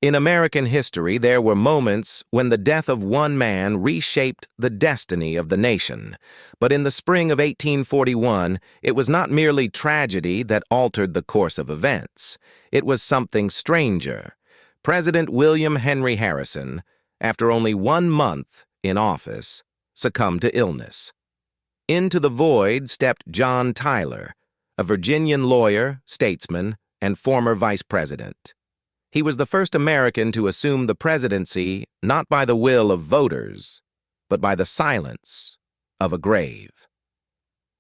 In American history, there were moments when the death of one man reshaped the destiny of the nation. But in the spring of 1841, it was not merely tragedy that altered the course of events. It was something stranger. President William Henry Harrison, after only 1 month in office, succumbed to illness. Into the void stepped John Tyler, a Virginian lawyer, statesman, and former vice president. He was the first American to assume the presidency not by the will of voters, but by the silence of a grave.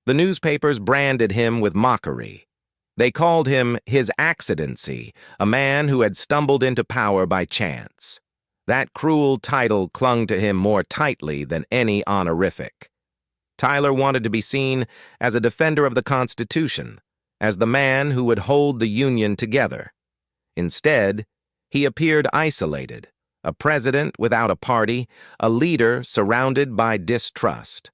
The newspapers branded him with mockery. They called him His Accidency, a man who had stumbled into power by chance. That cruel title clung to him more tightly than any honorific. Tyler wanted to be seen as a defender of the Constitution, as the man who would hold the Union together. Instead, he appeared isolated, a president without a party, a leader surrounded by distrust.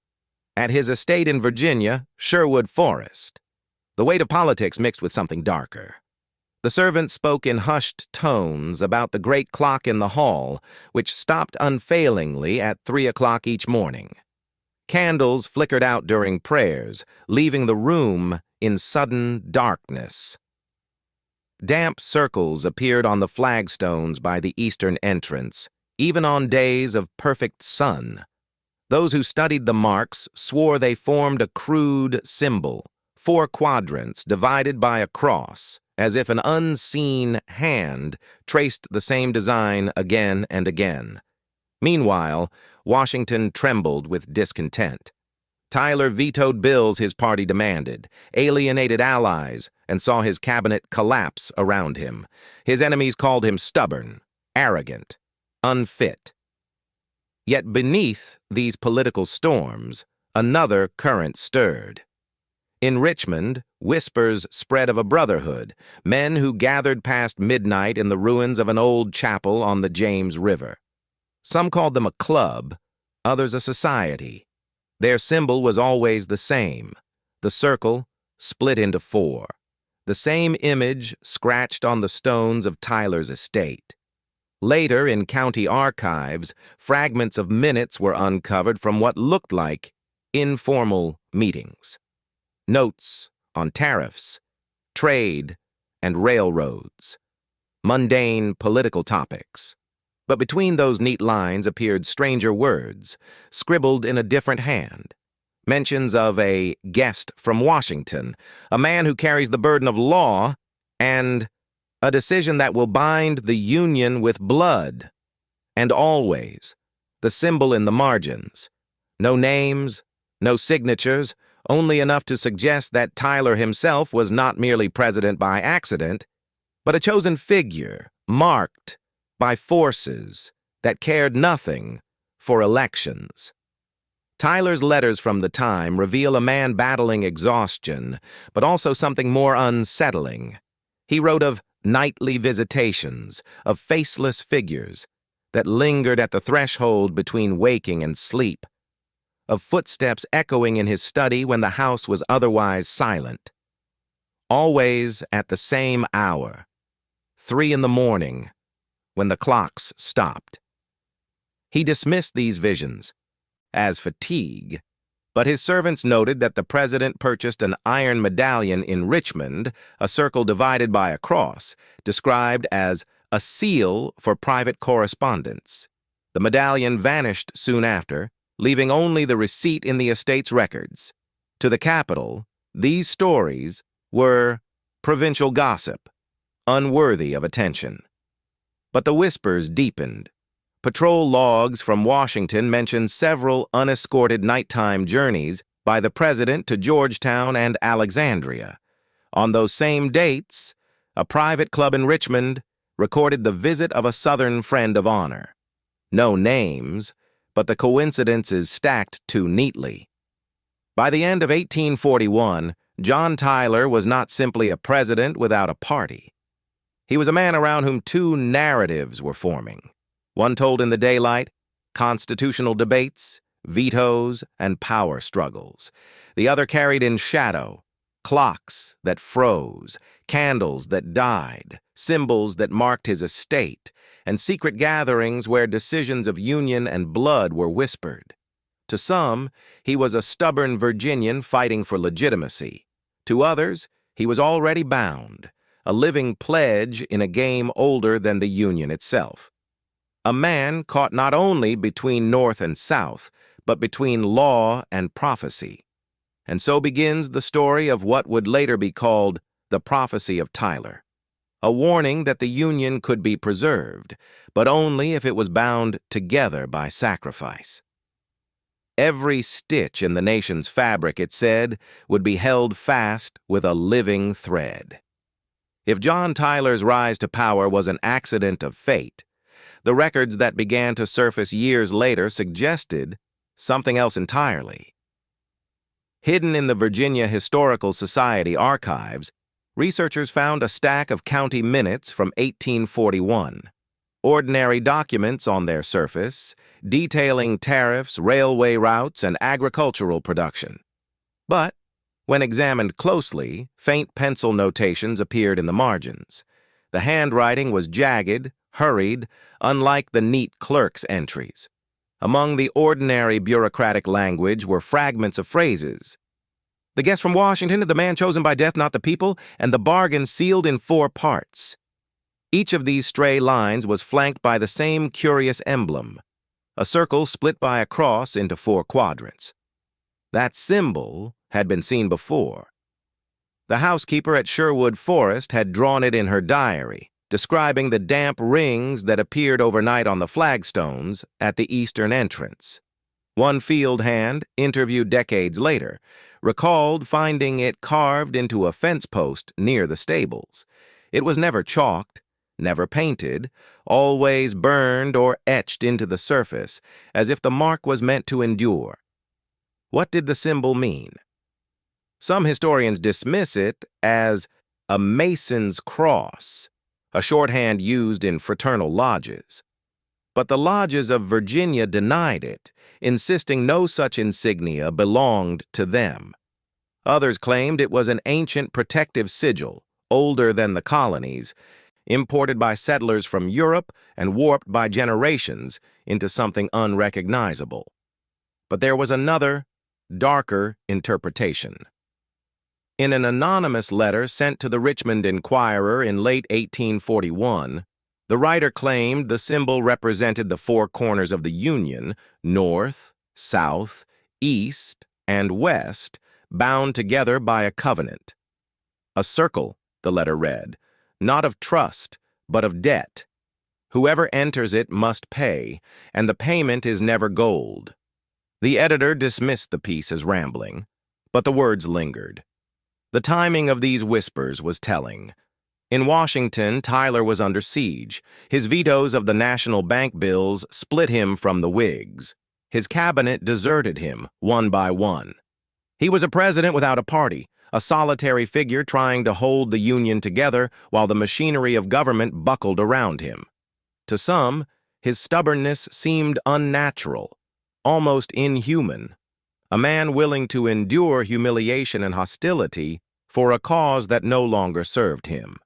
At his estate in Virginia, Sherwood Forest, the weight of politics mixed with something darker. The servants spoke in hushed tones about the great clock in the hall, which stopped unfailingly at 3 o'clock each morning. Candles flickered out during prayers, leaving the room in sudden darkness. Damp circles appeared on the flagstones by the eastern entrance, even on days of perfect sun. Those who studied the marks swore they formed a crude symbol, 4 quadrants divided by a cross, as if an unseen hand traced the same design again and again. Meanwhile, Washington trembled with discontent. Tyler vetoed bills his party demanded, alienated allies, and saw his cabinet collapse around him. His enemies called him stubborn, arrogant, unfit. Yet beneath these political storms, another current stirred. In Richmond, whispers spread of a brotherhood, men who gathered past midnight in the ruins of an old chapel on the James River. Some called them a club, others a society. Their symbol was always the same, the circle split into 4, the same image scratched on the stones of Tyler's estate. Later, in county archives, fragments of minutes were uncovered from what looked like informal meetings. Notes on tariffs, trade, and railroads. Mundane political topics. But between those neat lines appeared stranger words, scribbled in a different hand. Mentions of a guest from Washington, a man who carries the burden of law, and a decision that will bind the Union with blood. And always, the symbol in the margins. No names, no signatures, only enough to suggest that Tyler himself was not merely president by accident, but a chosen figure, marked by forces that cared nothing for elections. Tyler's letters from the time reveal a man battling exhaustion, but also something more unsettling. He wrote of nightly visitations, of faceless figures that lingered at the threshold between waking and sleep, of footsteps echoing in his study when the house was otherwise silent. Always at the same hour, 3 in the morning, when the clocks stopped. He dismissed these visions as fatigue, but his servants noted that the president purchased an iron medallion in Richmond, a circle divided by a cross, described as a seal for private correspondence. The medallion vanished soon after, leaving only the receipt in the estate's records. To the Capitol, these stories were provincial gossip, unworthy of attention. But the whispers deepened. Patrol logs from Washington mentioned several unescorted nighttime journeys by the president to Georgetown and Alexandria. On those same dates, a private club in Richmond recorded the visit of a Southern friend of honor. No names, but the coincidences stacked too neatly. By the end of 1841, John Tyler was not simply a president without a party. He was a man around whom 2 narratives were forming. One told in the daylight, constitutional debates, vetoes, and power struggles. The other carried in shadow, Clocks that froze, candles that died, symbols that marked his estate, and secret gatherings where decisions of union and blood were whispered. To some, he was a stubborn Virginian fighting for legitimacy. To others, he was already bound, a living pledge in a game older than the Union itself. A man caught not only between North and South, but between law and prophecy. And so begins the story of what would later be called the Prophecy of Tyler, a warning that the Union could be preserved, but only if it was bound together by sacrifice. Every stitch in the nation's fabric, it said, would be held fast with a living thread. If John Tyler's rise to power was an accident of fate, the records that began to surface years later suggested something else entirely. Hidden in the Virginia Historical Society archives, researchers found a stack of county minutes from 1841. Ordinary documents on their surface, detailing tariffs, railway routes, and agricultural production. But, when examined closely, faint pencil notations appeared in the margins. The handwriting was jagged, hurried, unlike the neat clerk's entries. Among the ordinary bureaucratic language were fragments of phrases. The guest from Washington, the man chosen by death, not the people, and the bargain sealed in 4 parts. Each of these stray lines was flanked by the same curious emblem, a circle split by a cross into 4 quadrants. That symbol had been seen before. The housekeeper at Sherwood Forest had drawn it in her diary, describing the damp rings that appeared overnight on the flagstones at the eastern entrance. One field hand, interviewed decades later, recalled finding it carved into a fence post near the stables. It was never chalked, never painted, always burned or etched into the surface, as if the mark was meant to endure. What did the symbol mean? Some historians dismiss it as a Mason's cross, a shorthand used in fraternal lodges. But the lodges of Virginia denied it, insisting no such insignia belonged to them. Others claimed it was an ancient protective sigil, older than the colonies, imported by settlers from Europe and warped by generations into something unrecognizable. But there was another, darker interpretation. In an anonymous letter sent to the Richmond Enquirer in late 1841, the writer claimed the symbol represented the 4 corners of the Union, north, south, east, and west, bound together by a covenant. A circle, the letter read, not of trust, but of debt. Whoever enters it must pay, and the payment is never gold. The editor dismissed the piece as rambling, but the words lingered. The timing of these whispers was telling. In Washington, Tyler was under siege. His vetoes of the national bank bills split him from the Whigs. His cabinet deserted him, one by one. He was a president without a party, a solitary figure trying to hold the Union together while the machinery of government buckled around him. To some, his stubbornness seemed unnatural, almost inhuman. A man willing to endure humiliation and hostility for a cause that no longer served him.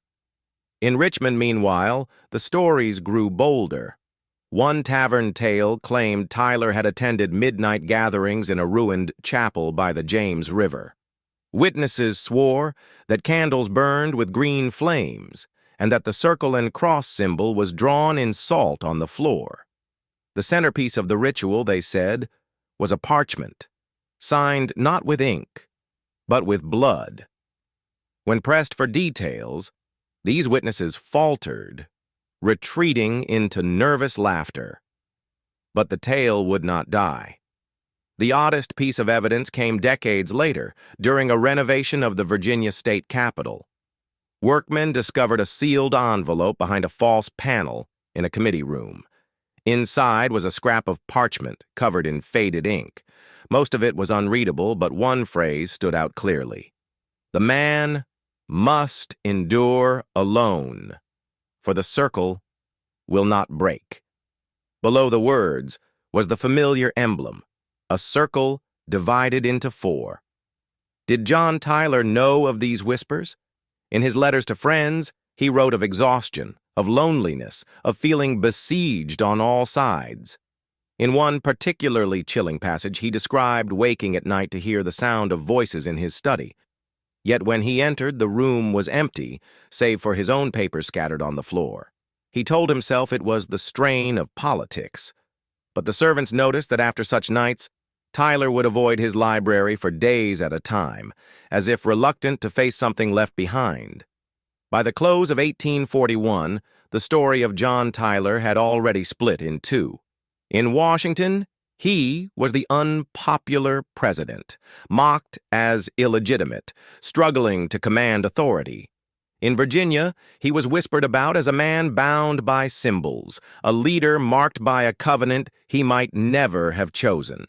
In Richmond, meanwhile, the stories grew bolder. One tavern tale claimed Tyler had attended midnight gatherings in a ruined chapel by the James River. Witnesses swore that candles burned with green flames and that the circle and cross symbol was drawn in salt on the floor. The centerpiece of the ritual, they said, was a parchment, signed not with ink, but with blood. When pressed for details, these witnesses faltered, retreating into nervous laughter. But the tale would not die. The oddest piece of evidence came decades later, during a renovation of the Virginia state capitol. Workmen discovered a sealed envelope behind a false panel in a committee room. Inside was a scrap of parchment covered in faded ink. Most of it was unreadable, but one phrase stood out clearly. The man must endure alone, for the circle will not break. Below the words was the familiar emblem, a circle divided into 4. Did John Tyler know of these whispers? In his letters to friends, he wrote of exhaustion, of loneliness, of feeling besieged on all sides. In one particularly chilling passage, he described waking at night to hear the sound of voices in his study. Yet when he entered, the room was empty, save for his own papers scattered on the floor. He told himself it was the strain of politics. But the servants noticed that after such nights, Tyler would avoid his library for days at a time, as if reluctant to face something left behind. By the close of 1841, the story of John Tyler had already split in two. In Washington, he was the unpopular president, mocked as illegitimate, struggling to command authority. In Virginia, he was whispered about as a man bound by symbols, a leader marked by a covenant he might never have chosen.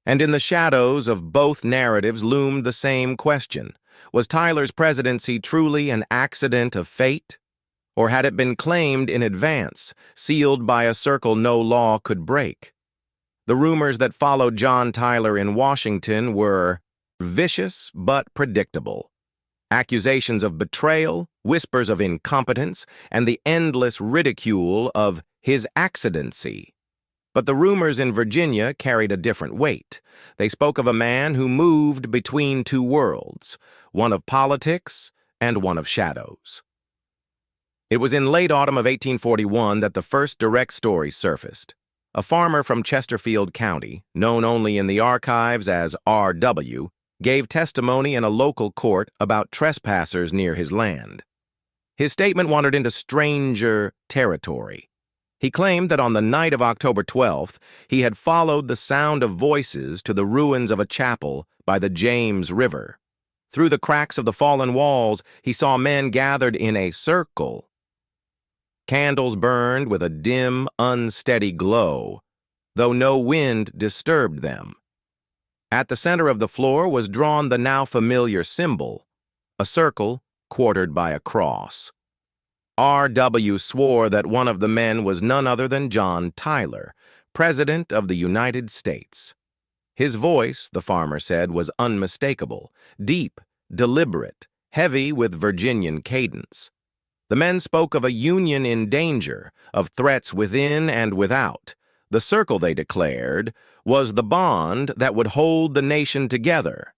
And in the shadows of both narratives loomed the same question. Was Tyler's presidency truly an accident of fate? Or had it been claimed in advance, sealed by a circle no law could break? The rumors that followed John Tyler in Washington were vicious but predictable. Accusations of betrayal, whispers of incompetence, and the endless ridicule of his accidency. But the rumors in Virginia carried a different weight. They spoke of a man who moved between two worlds, one of politics and one of shadows. It was in late autumn of 1841 that the first direct story surfaced. A farmer from Chesterfield County, known only in the archives as R.W., gave testimony in a local court about trespassers near his land. His statement wandered into stranger territory. He claimed that on the night of October 12th, he had followed the sound of voices to the ruins of a chapel by the James River. Through the cracks of the fallen walls, he saw men gathered in a circle. Candles burned with a dim, unsteady glow, though no wind disturbed them. At the center of the floor was drawn the now familiar symbol, a circle quartered by a cross. R.W. swore that one of the men was none other than John Tyler, President of the United States. His voice, the farmer said, was unmistakable, deep, deliberate, heavy with Virginian cadence. The men spoke of a union in danger, of threats within and without. The circle, they declared, was the bond that would hold the nation together.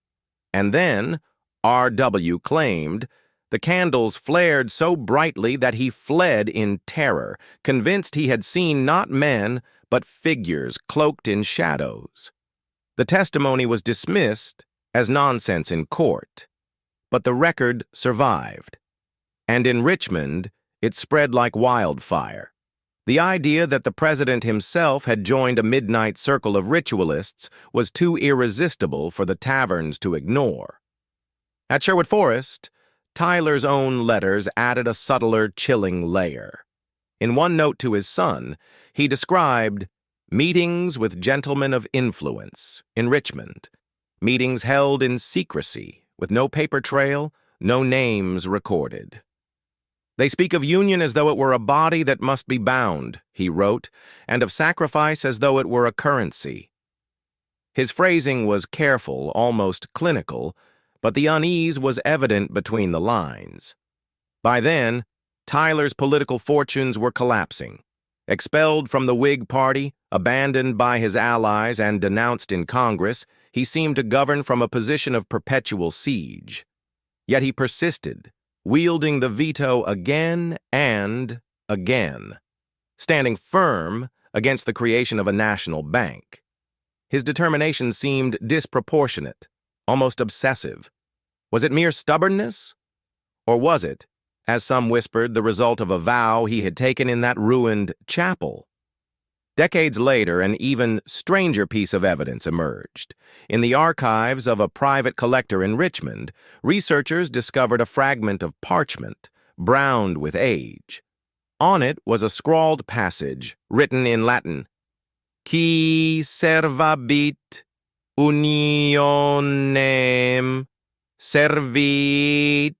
And then, R.W. claimed, the candles flared so brightly that he fled in terror, convinced he had seen not men, but figures cloaked in shadows. The testimony was dismissed as nonsense in court, but the record survived. And in Richmond, it spread like wildfire. The idea that the president himself had joined a midnight circle of ritualists was too irresistible for the taverns to ignore. At Sherwood Forest, Tyler's own letters added a subtler, chilling layer. In one note to his son, he described meetings with gentlemen of influence in Richmond, meetings held in secrecy, with no paper trail, no names recorded. They speak of union as though it were a body that must be bound, he wrote, and of sacrifice as though it were a currency. His phrasing was careful, almost clinical, but the unease was evident between the lines. By then, Tyler's political fortunes were collapsing. Expelled from the Whig Party, abandoned by his allies, and denounced in Congress, he seemed to govern from a position of perpetual siege. Yet he persisted, wielding the veto again and again, standing firm against the creation of a national bank. His determination seemed disproportionate, almost obsessive. Was it mere stubbornness? Or was it, as some whispered, the result of a vow he had taken in that ruined chapel? Decades later, an even stranger piece of evidence emerged. In the archives of a private collector in Richmond, researchers discovered a fragment of parchment, browned with age. On it was a scrawled passage, written in Latin, Qui servabit unionem servit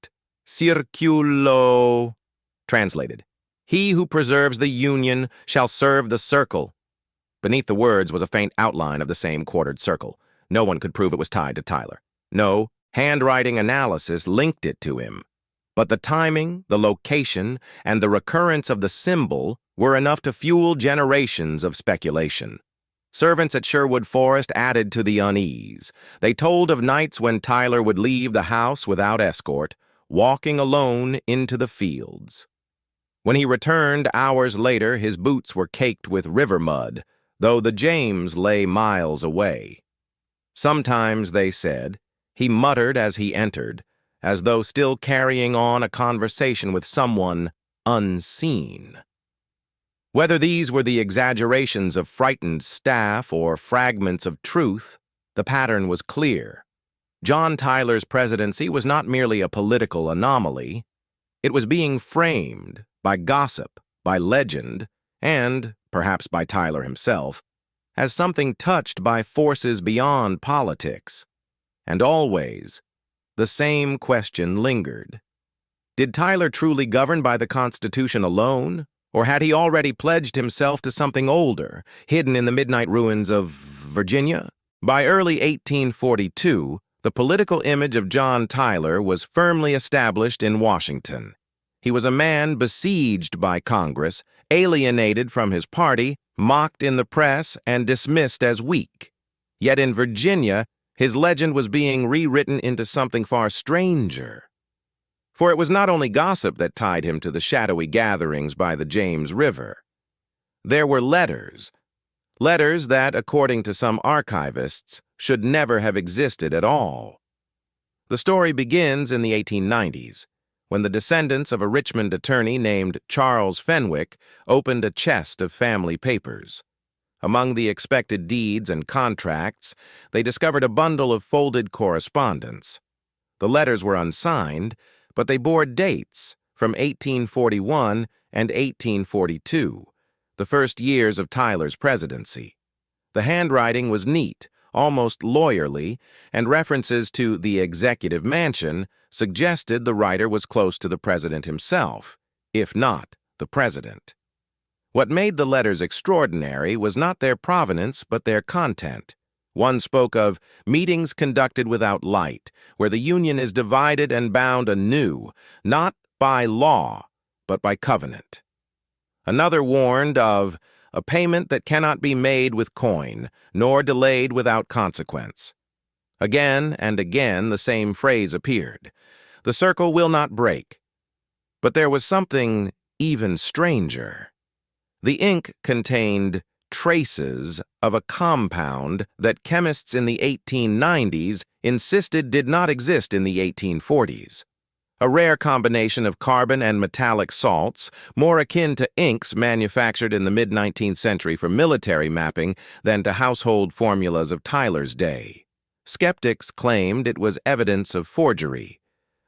circulo. Translated, He who preserves the union shall serve the circle. Beneath the words was a faint outline of the same quartered circle. No one could prove it was tied to Tyler. No, Handwriting analysis linked it to him. But the timing, the location, and the recurrence of the symbol were enough to fuel generations of speculation. Servants at Sherwood Forest added to the unease. They told of nights when Tyler would leave the house without escort, walking alone into the fields. When he returned hours later, his boots were caked with river mud, though the James lay miles away. Sometimes, they said, he muttered as he entered, as though still carrying on a conversation with someone unseen. Whether these were the exaggerations of frightened staff or fragments of truth, the pattern was clear. John Tyler's presidency was not merely a political anomaly. It was being framed by gossip, by legend, and, perhaps by Tyler himself, as something touched by forces beyond politics. And always, the same question lingered. Did Tyler truly govern by the Constitution alone, or had he already pledged himself to something older, hidden in the midnight ruins of Virginia? By early 1842, the political image of John Tyler was firmly established in Washington. He was a man besieged by Congress, alienated from his party, mocked in the press, and dismissed as weak. Yet in Virginia, his legend was being rewritten into something far stranger. For it was not only gossip that tied him to the shadowy gatherings by the James River. There were letters that, according to some archivists, should never have existed at all. The story begins in the 1890s, when the descendants of a Richmond attorney named Charles Fenwick opened a chest of family papers. Among the expected deeds and contracts, they discovered a bundle of folded correspondence. The letters were unsigned, but they bore dates from 1841 and 1842, the first years of Tyler's presidency. The handwriting was neat, almost lawyerly, and references to the executive mansion suggested the writer was close to the president himself, if not the president. What made the letters extraordinary was not their provenance but their content. One spoke of meetings conducted without light, where the Union is divided and bound anew, not by law, but by covenant. Another warned of a payment that cannot be made with coin, nor delayed without consequence. Again and again the same phrase appeared. The circle will not break. But there was something even stranger. The ink contained traces of a compound that chemists in the 1890s insisted did not exist in the 1840s. A rare combination of carbon and metallic salts, more akin to inks manufactured in the mid-19th century for military mapping than to household formulas of Tyler's day. Skeptics claimed it was evidence of forgery.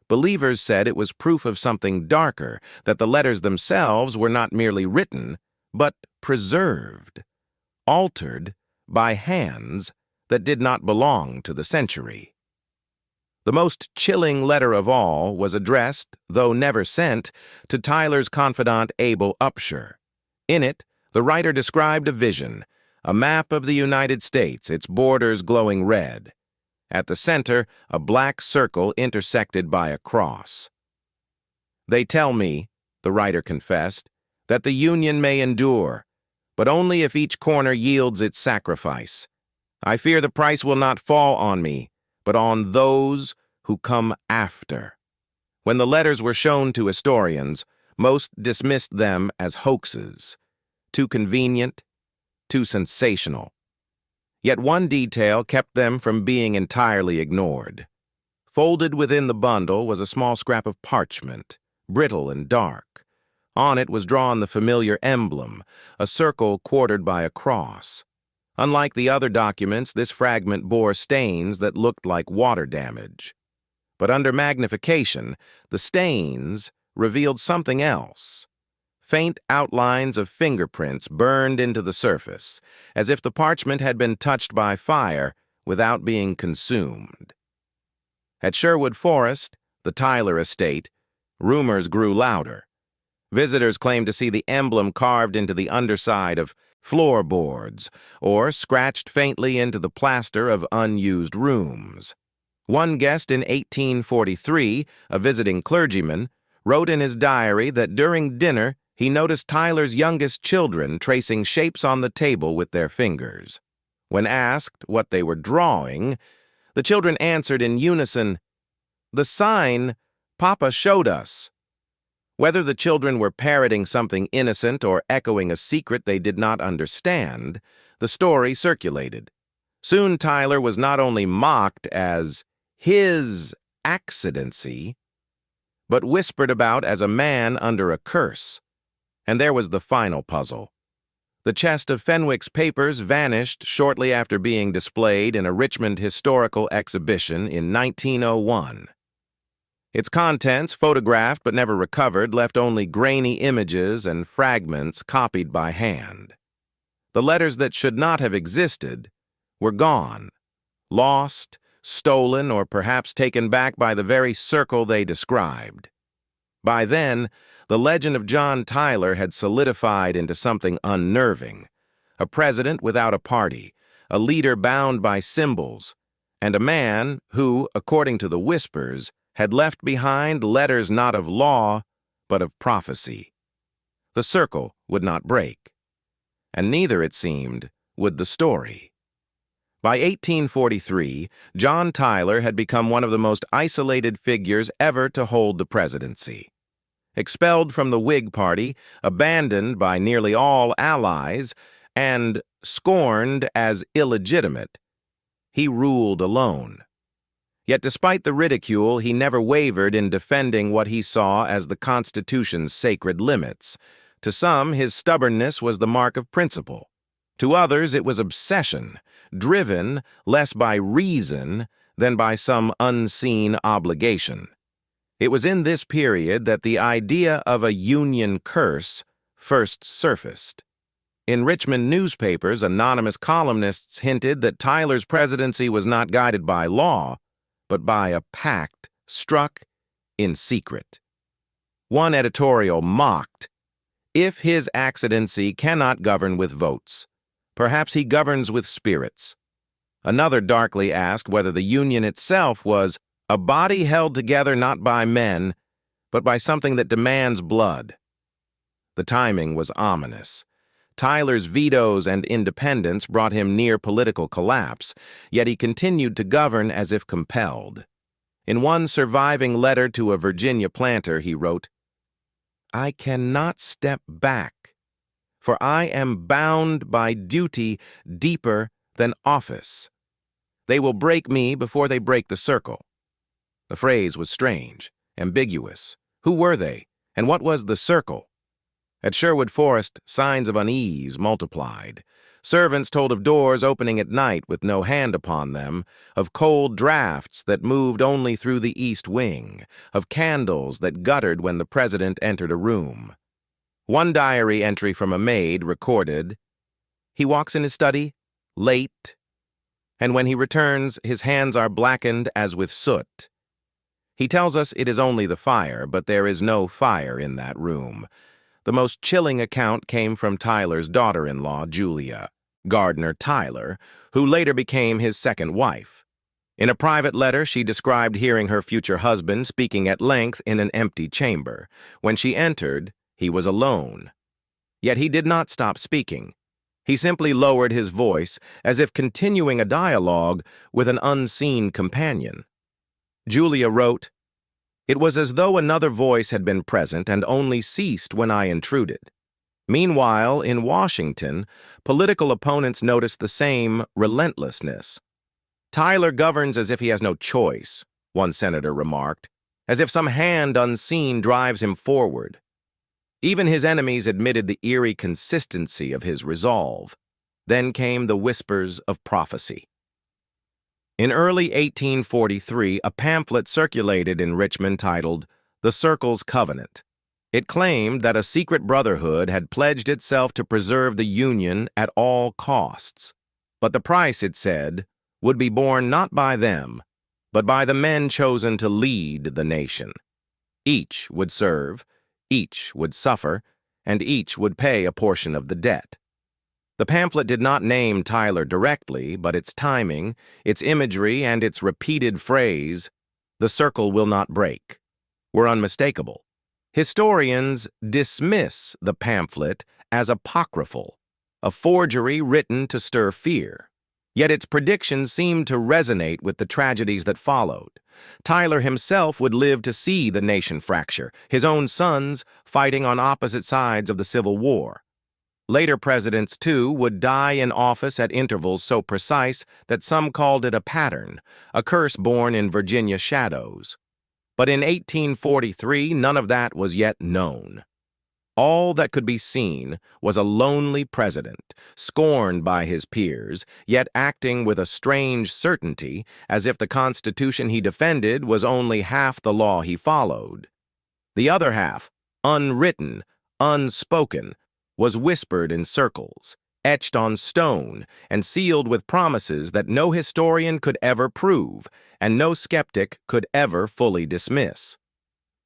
Believers said it was proof of something darker, that the letters themselves were not merely written, but preserved, altered by hands that did not belong to the century. The most chilling letter of all was addressed, though never sent, to Tyler's confidant Abel Upshur. In it, the writer described a vision, a map of the United States, its borders glowing red. At the center, a black circle intersected by a cross. "They tell me," the writer confessed, "that the Union may endure, but only if each corner yields its sacrifice. I fear the price will not fall on me, but on those who come after." When the letters were shown to historians, most dismissed them as hoaxes, too convenient, too sensational. Yet one detail kept them from being entirely ignored. Folded within the bundle was a small scrap of parchment, brittle and dark. On it was drawn the familiar emblem, a circle quartered by a cross. Unlike the other documents, this fragment bore stains that looked like water damage. But under magnification, the stains revealed something else. Faint outlines of fingerprints burned into the surface, as if the parchment had been touched by fire without being consumed. At Sherwood Forest, the Tyler estate, rumors grew louder. Visitors claimed to see the emblem carved into the underside of floorboards or scratched faintly into the plaster of unused rooms. One guest in 1843, a visiting clergyman, wrote in his diary that during dinner he noticed Tyler's youngest children tracing shapes on the table with their fingers. When asked what they were drawing, the children answered in unison, "The sign Papa showed us." Whether the children were parroting something innocent or echoing a secret they did not understand, the story circulated. Soon Tyler was not only mocked as his accidency, but whispered about as a man under a curse. And there was the final puzzle. The chest of Fenwick's papers vanished shortly after being displayed in a Richmond historical exhibition in 1901. Its contents, photographed but never recovered, left only grainy images and fragments copied by hand. The letters that should not have existed were gone, lost, stolen, or perhaps taken back by the very circle they described. By then, the legend of John Tyler had solidified into something unnerving, a president without a party, a leader bound by symbols, and a man who, according to the whispers, had left behind letters not of law, but of prophecy. The circle would not break, and neither, it seemed, would the story. By 1843, John Tyler had become one of the most isolated figures ever to hold the presidency. Expelled from the Whig Party, abandoned by nearly all allies, and scorned as illegitimate, he ruled alone. Yet despite the ridicule, he never wavered in defending what he saw as the Constitution's sacred limits. To some, his stubbornness was the mark of principle. To others, it was obsession, driven less by reason than by some unseen obligation. It was in this period that the idea of a Union curse first surfaced. In Richmond newspapers, anonymous columnists hinted that Tyler's presidency was not guided by law, but by a pact struck in secret. One editorial mocked, "If his accidency cannot govern with votes, perhaps he governs with spirits." Another darkly asked whether the Union itself was a body held together not by men, but by something that demands blood. The timing was ominous. Tyler's vetoes and independence brought him near political collapse, yet he continued to govern as if compelled. In one surviving letter to a Virginia planter, he wrote, "I cannot step back, for I am bound by duty deeper than office. They will break me before they break the circle." The phrase was strange, ambiguous. Who were they, and what was the circle? At Sherwood Forest, signs of unease multiplied. Servants told of doors opening at night with no hand upon them, of cold drafts that moved only through the east wing, of candles that guttered when the president entered a room. One diary entry from a maid recorded, "He walks in his study, late, and when he returns, his hands are blackened as with soot. He tells us it is only the fire, but there is no fire in that room." The most chilling account came from Tyler's daughter-in-law, Julia Gardner Tyler, who later became his second wife. In a private letter, she described hearing her future husband speaking at length in an empty chamber. When she entered, he was alone. Yet he did not stop speaking. He simply lowered his voice, as if continuing a dialogue with an unseen companion. Julia wrote, "It was as though another voice had been present and only ceased when I intruded." Meanwhile, in Washington, political opponents noticed the same relentlessness. "Tyler governs as if he has no choice," one senator remarked, "as if some hand unseen drives him forward." Even his enemies admitted the eerie consistency of his resolve. Then came the whispers of prophecy. In early 1843, a pamphlet circulated in Richmond titled The Circle's Covenant. It claimed that a secret brotherhood had pledged itself to preserve the Union at all costs. But the price, it said, would be borne not by them, but by the men chosen to lead the nation. Each would serve, each would suffer, and each would pay a portion of the debt. The pamphlet did not name Tyler directly, but its timing, its imagery, and its repeated phrase, "The circle will not break," were unmistakable. Historians dismiss the pamphlet as apocryphal, a forgery written to stir fear. Yet its predictions seemed to resonate with the tragedies that followed. Tyler himself would live to see the nation fracture, his own sons fighting on opposite sides of the Civil War. Later presidents, too, would die in office at intervals so precise that some called it a pattern, a curse born in Virginia shadows. But in 1843, none of that was yet known. All that could be seen was a lonely president, scorned by his peers, yet acting with a strange certainty, as if the Constitution he defended was only half the law he followed. The other half, unwritten, unspoken, was whispered in circles, etched on stone, and sealed with promises that no historian could ever prove, and no skeptic could ever fully dismiss.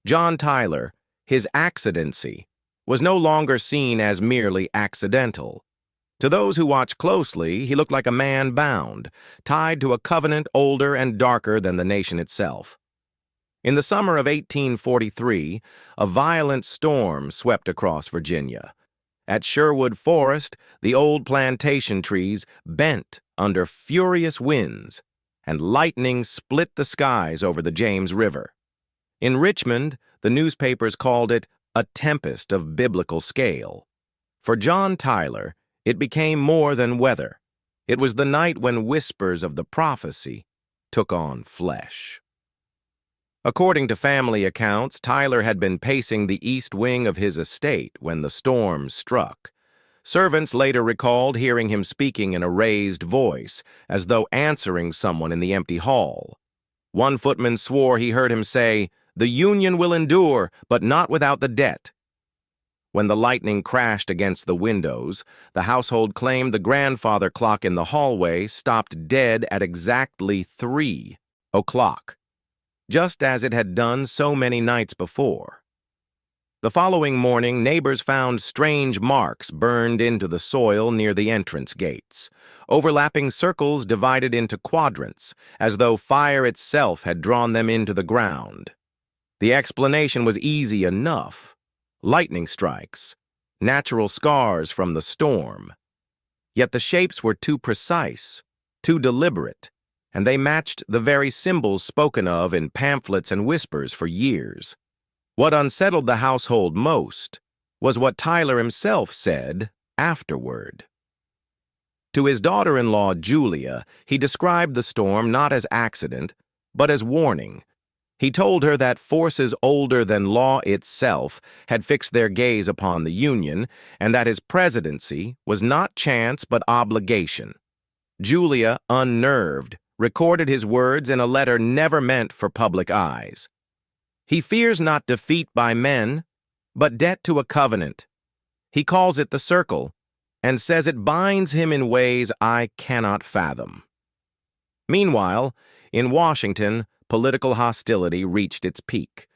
John Tyler, his accidency, was no longer seen as merely accidental. To those who watched closely, he looked like a man bound, tied to a covenant older and darker than the nation itself. In the summer of 1843, a violent storm swept across Virginia. At Sherwood Forest, the old plantation trees bent under furious winds, and lightning split the skies over the James River. In Richmond, the newspapers called it a tempest of biblical scale. For John Tyler, it became more than weather. It was the night when whispers of the prophecy took on flesh. According to family accounts, Tyler had been pacing the east wing of his estate when the storm struck. Servants later recalled hearing him speaking in a raised voice, as though answering someone in the empty hall. One footman swore he heard him say, "The Union will endure, but not without the debt." When the lightning crashed against the windows, the household claimed the grandfather clock in the hallway stopped dead at exactly 3 o'clock, just as it had done so many nights before. The following morning, neighbors found strange marks burned into the soil near the entrance gates, overlapping circles divided into quadrants, as though fire itself had drawn them into the ground. The explanation was easy enough. Lightning strikes, natural scars from the storm. Yet the shapes were too precise, too deliberate, and they matched the very symbols spoken of in pamphlets and whispers for years. What unsettled the household most was what Tyler himself said afterward. To his daughter-in-law, Julia, he described the storm not as accident, but as warning. He told her that forces older than law itself had fixed their gaze upon the Union, and that his presidency was not chance but obligation. Julia, unnerved, recorded his words in a letter never meant for public eyes. He fears not defeat by men, but debt to a covenant. He calls it the circle, and says it binds him in ways I cannot fathom. Meanwhile, in Washington, political hostility reached its peak.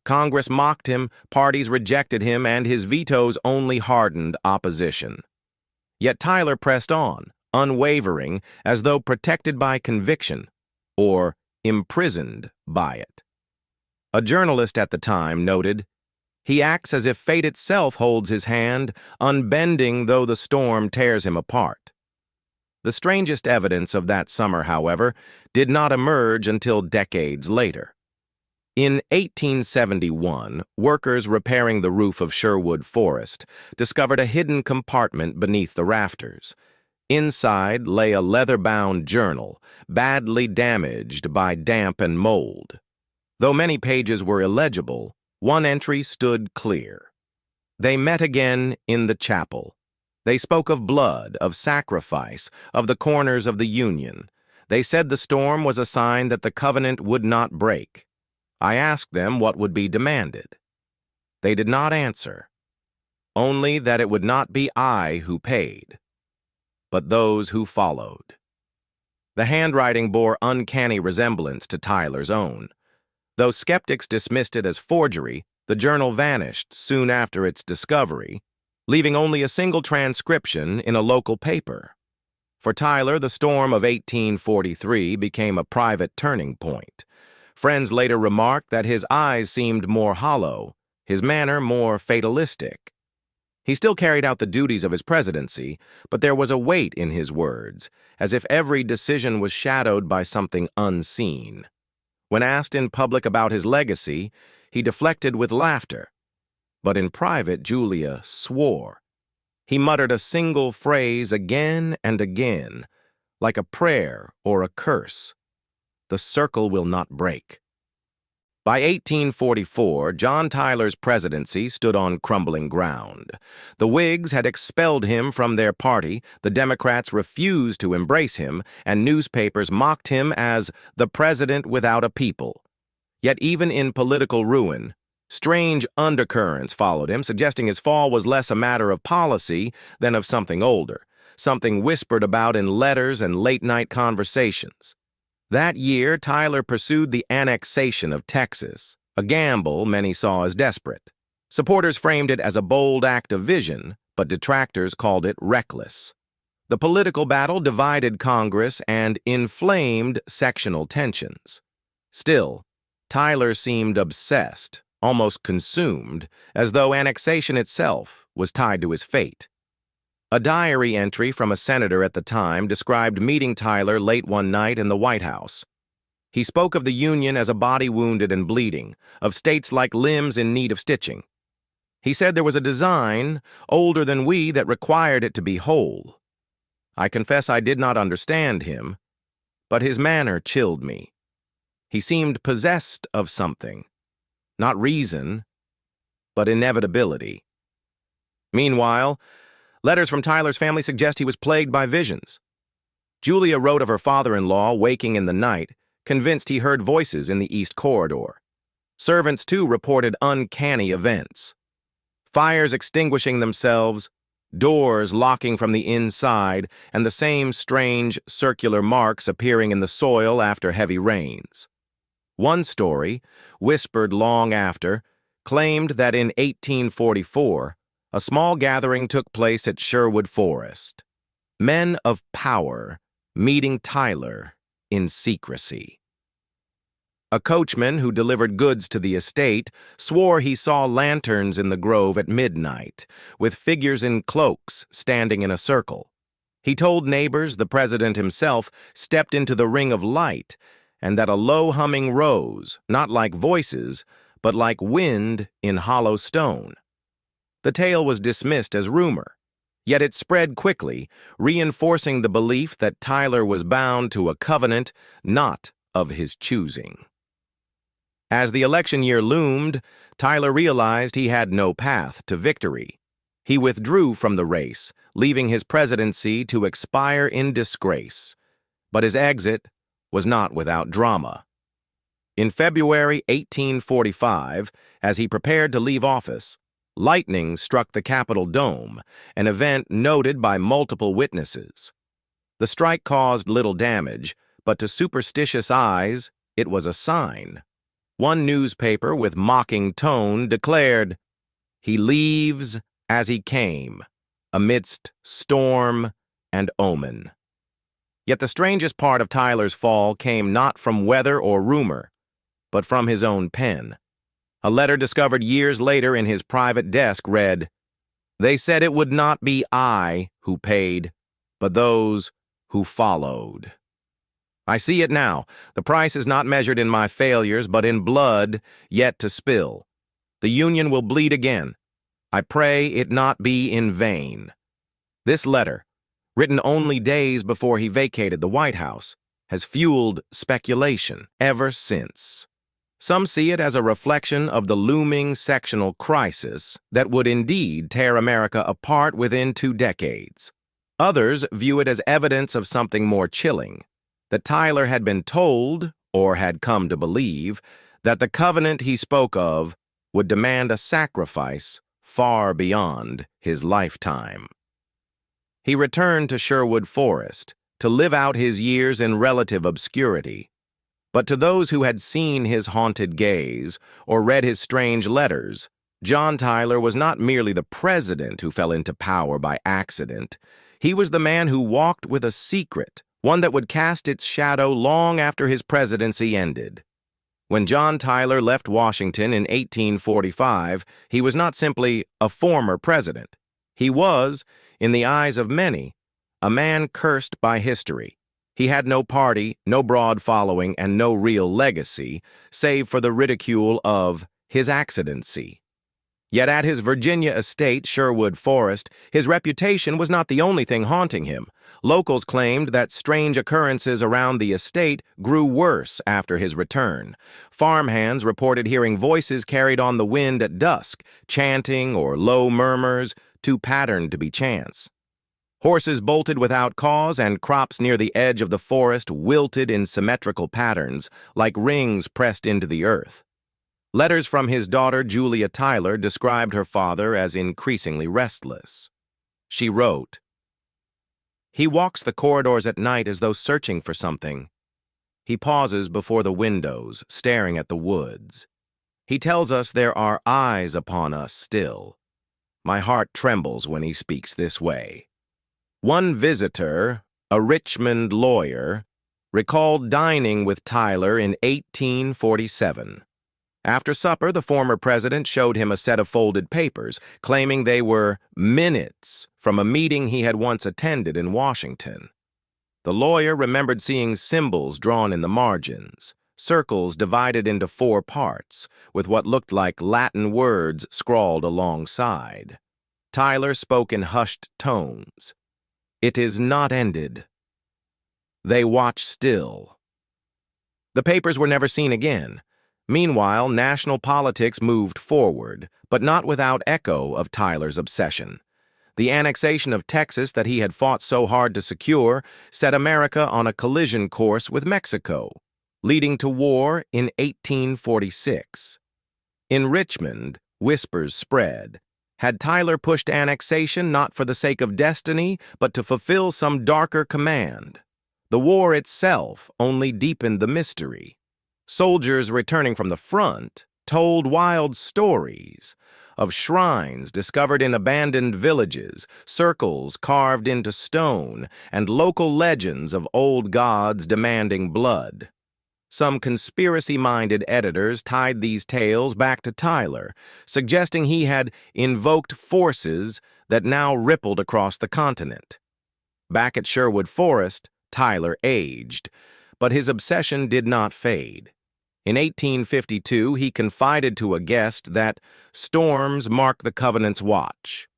Congress mocked him, parties rejected him, and his vetoes only hardened opposition. Yet Tyler pressed on, unwavering, as though protected by conviction, or imprisoned by it. A journalist at the time noted, "He acts as if fate itself holds his hand, unbending though the storm tears him apart." The strangest evidence of that summer, however, did not emerge until decades later. In 1871, workers repairing the roof of Sherwood Forest discovered a hidden compartment beneath the rafters. Inside lay a leather-bound journal, badly damaged by damp and mold. Though many pages were illegible, one entry stood clear. They met again in the chapel. They spoke of blood, of sacrifice, of the corners of the Union. They said the storm was a sign that the covenant would not break. I asked them what would be demanded. They did not answer, only that it would not be I who paid, but those who followed. The handwriting bore uncanny resemblance to Tyler's own. Though skeptics dismissed it as forgery, the journal vanished soon after its discovery, leaving only a single transcription in a local paper. For Tyler, the storm of 1843 became a private turning point. Friends later remarked that his eyes seemed more hollow, his manner more fatalistic. He still carried out the duties of his presidency, but there was a weight in his words, as if every decision was shadowed by something unseen. When asked in public about his legacy, he deflected with laughter. But in private, Julia swore. He muttered a single phrase again and again, like a prayer or a curse. The circle will not break. By 1844, John Tyler's presidency stood on crumbling ground. The Whigs had expelled him from their party, the Democrats refused to embrace him, and newspapers mocked him as the president without a people. Yet even in political ruin, strange undercurrents followed him, suggesting his fall was less a matter of policy than of something older, something whispered about in letters and late-night conversations. That year, Tyler pursued the annexation of Texas, a gamble many saw as desperate. Supporters framed it as a bold act of vision, but detractors called it reckless. The political battle divided Congress and inflamed sectional tensions. Still, Tyler seemed obsessed, almost consumed, as though annexation itself was tied to his fate. A diary entry from a senator at the time described meeting Tyler late one night in the White House. He spoke of the Union as a body wounded and bleeding, of states like limbs in need of stitching. He said there was a design, older than we, that required it to be whole. I confess I did not understand him, but his manner chilled me. He seemed possessed of something, not reason, but inevitability. Meanwhile, letters from Tyler's family suggest he was plagued by visions. Julia wrote of her father-in-law waking in the night, convinced he heard voices in the East Corridor. Servants, too, reported uncanny events. Fires extinguishing themselves, doors locking from the inside, and the same strange circular marks appearing in the soil after heavy rains. One story, whispered long after, claimed that in 1844, a small gathering took place at Sherwood Forest. Men of power meeting Tyler in secrecy. A coachman who delivered goods to the estate swore he saw lanterns in the grove at midnight, with figures in cloaks standing in a circle. He told neighbors the president himself stepped into the ring of light, and that a low humming rose, not like voices, but like wind in hollow stone. The tale was dismissed as rumor, yet it spread quickly, reinforcing the belief that Tyler was bound to a covenant not of his choosing. As the election year loomed, Tyler realized he had no path to victory. He withdrew from the race, leaving his presidency to expire in disgrace. But his exit was not without drama. In February 1845, as he prepared to leave office, lightning struck the Capitol dome, an event noted by multiple witnesses. The strike caused little damage, but to superstitious eyes, it was a sign. One newspaper with mocking tone declared, "He leaves as he came, amidst storm and omen." Yet the strangest part of Tyler's fall came not from weather or rumor, but from his own pen. A letter discovered years later in his private desk read, "They said it would not be I who paid, but those who followed. I see it now. The price is not measured in my failures, but in blood yet to spill. The Union will bleed again. I pray it not be in vain." This letter, written only days before he vacated the White House, has fueled speculation ever since. Some see it as a reflection of the looming sectional crisis that would indeed tear America apart within 2 decades. Others view it as evidence of something more chilling, that Tyler had been told, or had come to believe, that the covenant he spoke of would demand a sacrifice far beyond his lifetime. He returned to Sherwood Forest to live out his years in relative obscurity. But to those who had seen his haunted gaze or read his strange letters, John Tyler was not merely the president who fell into power by accident. He was the man who walked with a secret, one that would cast its shadow long after his presidency ended. When John Tyler left Washington in 1845, he was not simply a former president. He was, in the eyes of many, a man cursed by history. He had no party, no broad following, and no real legacy, save for the ridicule of his accidency. Yet at his Virginia estate, Sherwood Forest, his reputation was not the only thing haunting him. Locals claimed that strange occurrences around the estate grew worse after his return. Farmhands reported hearing voices carried on the wind at dusk, chanting or low murmurs, too patterned to be chance. Horses bolted without cause, and crops near the edge of the forest wilted in symmetrical patterns, like rings pressed into the earth. Letters from his daughter, Julia Tyler, described her father as increasingly restless. She wrote, "He walks the corridors at night as though searching for something. He pauses before the windows, staring at the woods. He tells us there are eyes upon us still. My heart trembles when he speaks this way." One visitor, a Richmond lawyer, recalled dining with Tyler in 1847. After supper, the former president showed him a set of folded papers, claiming they were minutes from a meeting he had once attended in Washington. The lawyer remembered seeing symbols drawn in the margins, circles divided into 4 parts, with what looked like Latin words scrawled alongside. Tyler spoke in hushed tones. "It is not ended. They watch still." The papers were never seen again. Meanwhile, national politics moved forward, but not without echo of Tyler's obsession. The annexation of Texas that he had fought so hard to secure set America on a collision course with Mexico, leading to war in 1846. In Richmond, whispers spread. Had Tyler pushed annexation not for the sake of destiny, but to fulfill some darker command? The war itself only deepened the mystery. Soldiers returning from the front told wild stories of shrines discovered in abandoned villages, circles carved into stone, and local legends of old gods demanding blood. Some conspiracy-minded editors tied these tales back to Tyler, suggesting he had invoked forces that now rippled across the continent. Back at Sherwood Forest, Tyler aged, but his obsession did not fade. In 1852, he confided to a guest that storms mark the Covenant's watch.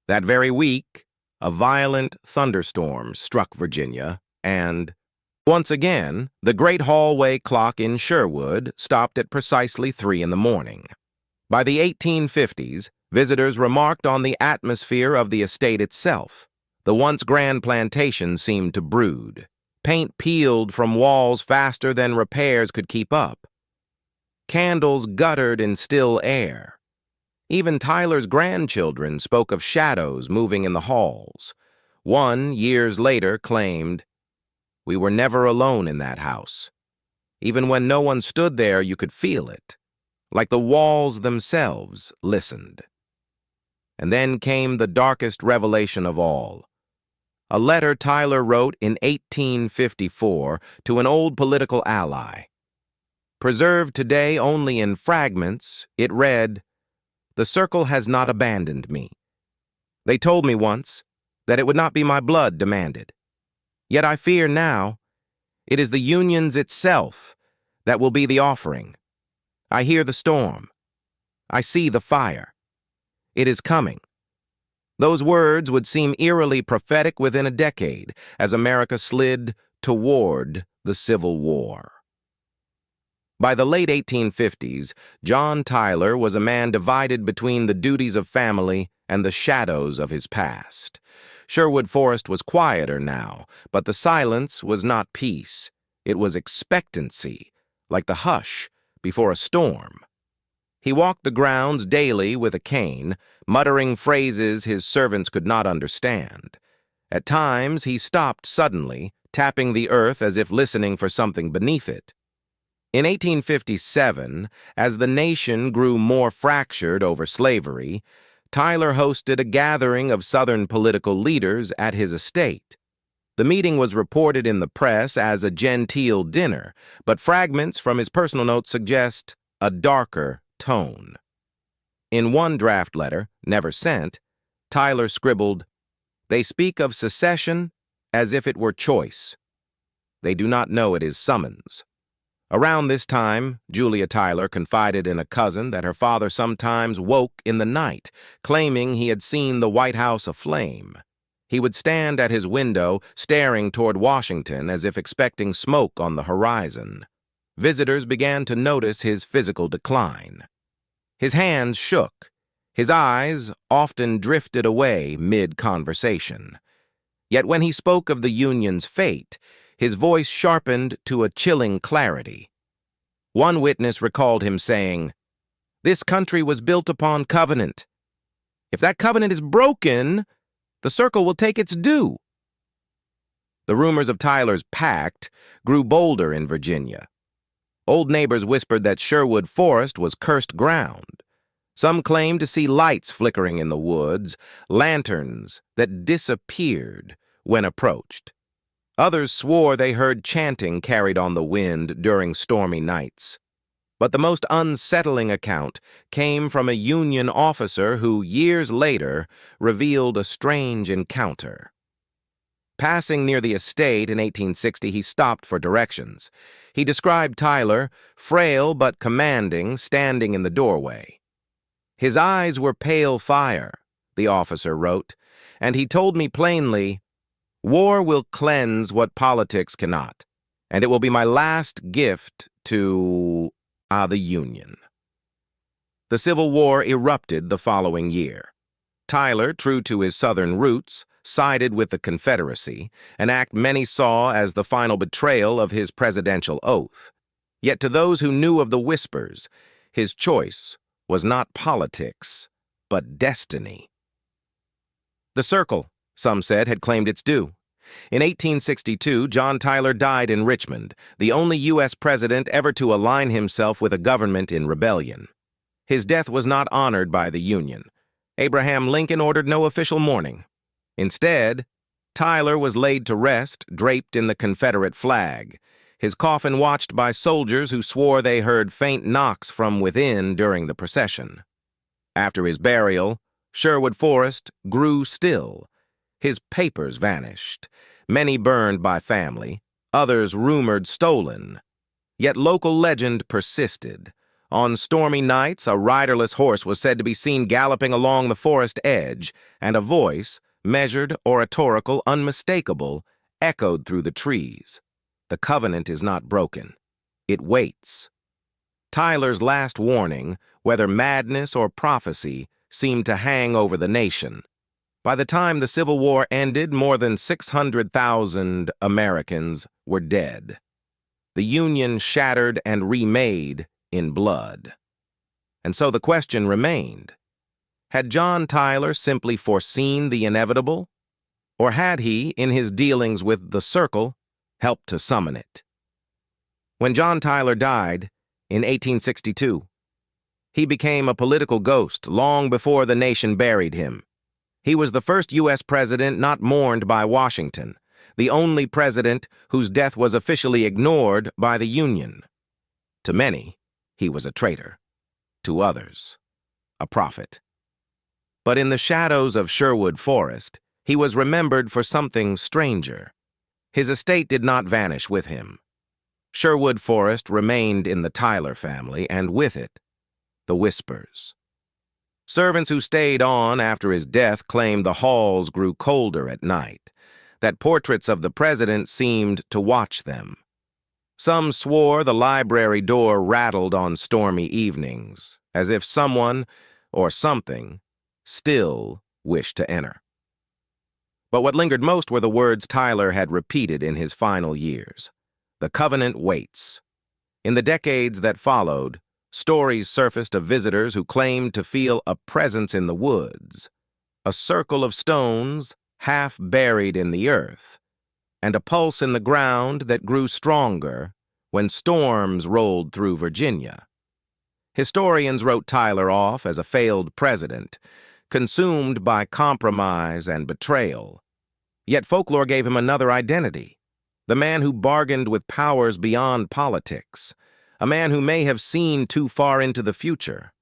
That very week, a violent thunderstorm struck Virginia, and once again, the great hallway clock in Sherwood stopped at precisely 3 in the morning. By the 1850s, visitors remarked on the atmosphere of the estate itself. The once grand plantation seemed to brood. Paint peeled from walls faster than repairs could keep up. Candles guttered in still air. Even Tyler's grandchildren spoke of shadows moving in the halls. One, years later, claimed, "We were never alone in that house. Even when no one stood there, you could feel it, like the walls themselves listened." And then came the darkest revelation of all. A letter Tyler wrote in 1854 to an old political ally. Preserved today only in fragments, it read, "The circle has not abandoned me. They told me once that it would not be my blood demanded. Yet I fear now it is the Union's itself that will be the offering. I hear the storm. I see the fire. It is coming." Those words would seem eerily prophetic within a decade as America slid toward the Civil War. By the late 1850s, John Tyler was a man divided between the duties of family and the shadows of his past. Sherwood Forest was quieter now, but the silence was not peace. It was expectancy, like the hush before a storm. He walked the grounds daily with a cane, muttering phrases his servants could not understand. At times, he stopped suddenly, tapping the earth as if listening for something beneath it. In 1857, as the nation grew more fractured over slavery, Tyler hosted a gathering of Southern political leaders at his estate. The meeting was reported in the press as a genteel dinner, but fragments from his personal notes suggest a darker tone. In one draft letter, never sent, Tyler scribbled, "They speak of secession as if it were choice. They do not know it is summons." Around this time, Julia Tyler confided in a cousin that her father sometimes woke in the night, claiming he had seen the White House aflame. He would stand at his window, staring toward Washington as if expecting smoke on the horizon. Visitors began to notice his physical decline. His hands shook. His eyes often drifted away mid-conversation. Yet when he spoke of the Union's fate, his voice sharpened to a chilling clarity. One witness recalled him saying, "This country was built upon covenant. If that covenant is broken, the circle will take its due." The rumors of Tyler's pact grew bolder in Virginia. Old neighbors whispered that Sherwood Forest was cursed ground. Some claimed to see lights flickering in the woods, lanterns that disappeared when approached. Others swore they heard chanting carried on the wind during stormy nights. But the most unsettling account came from a Union officer who, years later, revealed a strange encounter. Passing near the estate in 1860, he stopped for directions. He described Tyler, frail but commanding, standing in the doorway. "His eyes were pale fire," the officer wrote, "and he told me plainly, 'War will cleanse what politics cannot, and it will be my last gift to the Union.'" The Civil War erupted the following year. Tyler, true to his Southern roots, sided with the Confederacy, an act many saw as the final betrayal of his presidential oath. Yet to those who knew of the whispers, his choice was not politics, but destiny. The circle, some said, had claimed its due. In 1862, John Tyler died in Richmond, the only U.S. president ever to align himself with a government in rebellion. His death was not honored by the Union. Abraham Lincoln ordered no official mourning. Instead, Tyler was laid to rest, draped in the Confederate flag, his coffin watched by soldiers who swore they heard faint knocks from within during the procession. After his burial, Sherwood Forest grew still. His papers vanished, many burned by family, others rumored stolen. Yet local legend persisted. On stormy nights, a riderless horse was said to be seen galloping along the forest edge, and a voice, measured, oratorical, unmistakable, echoed through the trees. The covenant is not broken. It waits. Tyler's last warning, whether madness or prophecy, seemed to hang over the nation. By the time the Civil War ended, more than 600,000 Americans were dead. The Union shattered and remade in blood. And so the question remained, had John Tyler simply foreseen the inevitable? Or had he, in his dealings with the Circle, helped to summon it? When John Tyler died in 1862, he became a political ghost long before the nation buried him. He was the first U.S. president not mourned by Washington, the only president whose death was officially ignored by the Union. To many, he was a traitor. To others, a prophet. But in the shadows of Sherwood Forest, he was remembered for something stranger. His estate did not vanish with him. Sherwood Forest remained in the Tyler family, and with it, the whispers. Servants who stayed on after his death claimed the halls grew colder at night, that portraits of the president seemed to watch them. Some swore the library door rattled on stormy evenings, as if someone, or something, still wished to enter. But what lingered most were the words Tyler had repeated in his final years. The covenant waits. In the decades that followed, stories surfaced of visitors who claimed to feel a presence in the woods, a circle of stones half buried in the earth, and a pulse in the ground that grew stronger when storms rolled through Virginia. Historians wrote Tyler off as a failed president, consumed by compromise and betrayal. Yet folklore gave him another identity, the man who bargained with powers beyond politics, a man who may have seen too far into the future.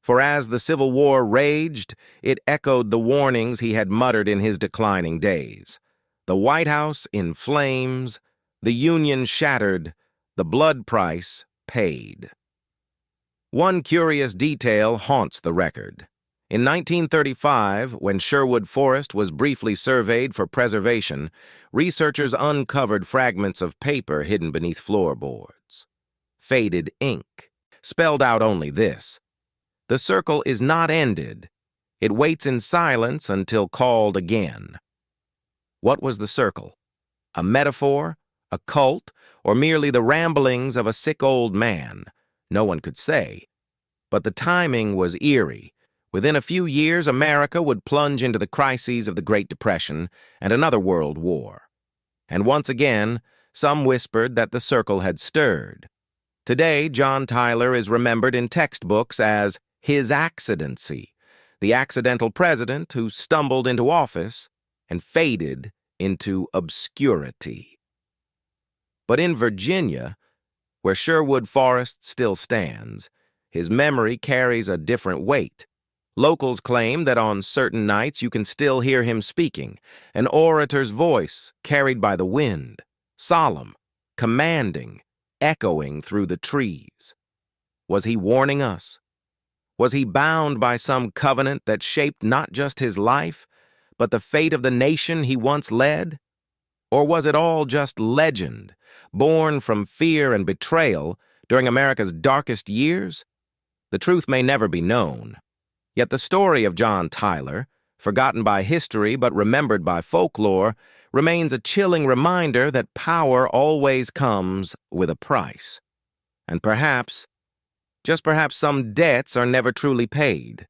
For as the Civil War raged, it echoed the warnings he had muttered in his declining days. The White House in flames, the Union shattered, the blood price paid. One curious detail haunts the record. In 1935, when Sherwood Forest was briefly surveyed for preservation, researchers uncovered fragments of paper hidden beneath floorboards. Faded ink spelled out only this: the circle is not ended. It waits in silence until called again. What was the circle? A metaphor? A cult? Or merely the ramblings of a sick old man? No one could say. But the timing was eerie. Within a few years, America would plunge into the crises of the Great Depression and another world war. And once again, some whispered that the circle had stirred. Today, John Tyler is remembered in textbooks as His Accidency, the accidental president who stumbled into office and faded into obscurity. But in Virginia, where Sherwood Forest still stands, his memory carries a different weight. Locals claim that on certain nights you can still hear him speaking, an orator's voice carried by the wind, solemn, commanding, echoing through the trees. Was he warning us? Was he bound by some covenant that shaped not just his life, but the fate of the nation he once led? Or was it all just legend, born from fear and betrayal during America's darkest years? The truth may never be known. Yet the story of John Tyler, forgotten by history but remembered by folklore, remains a chilling reminder that power always comes with a price. And perhaps, just perhaps, some debts are never truly paid.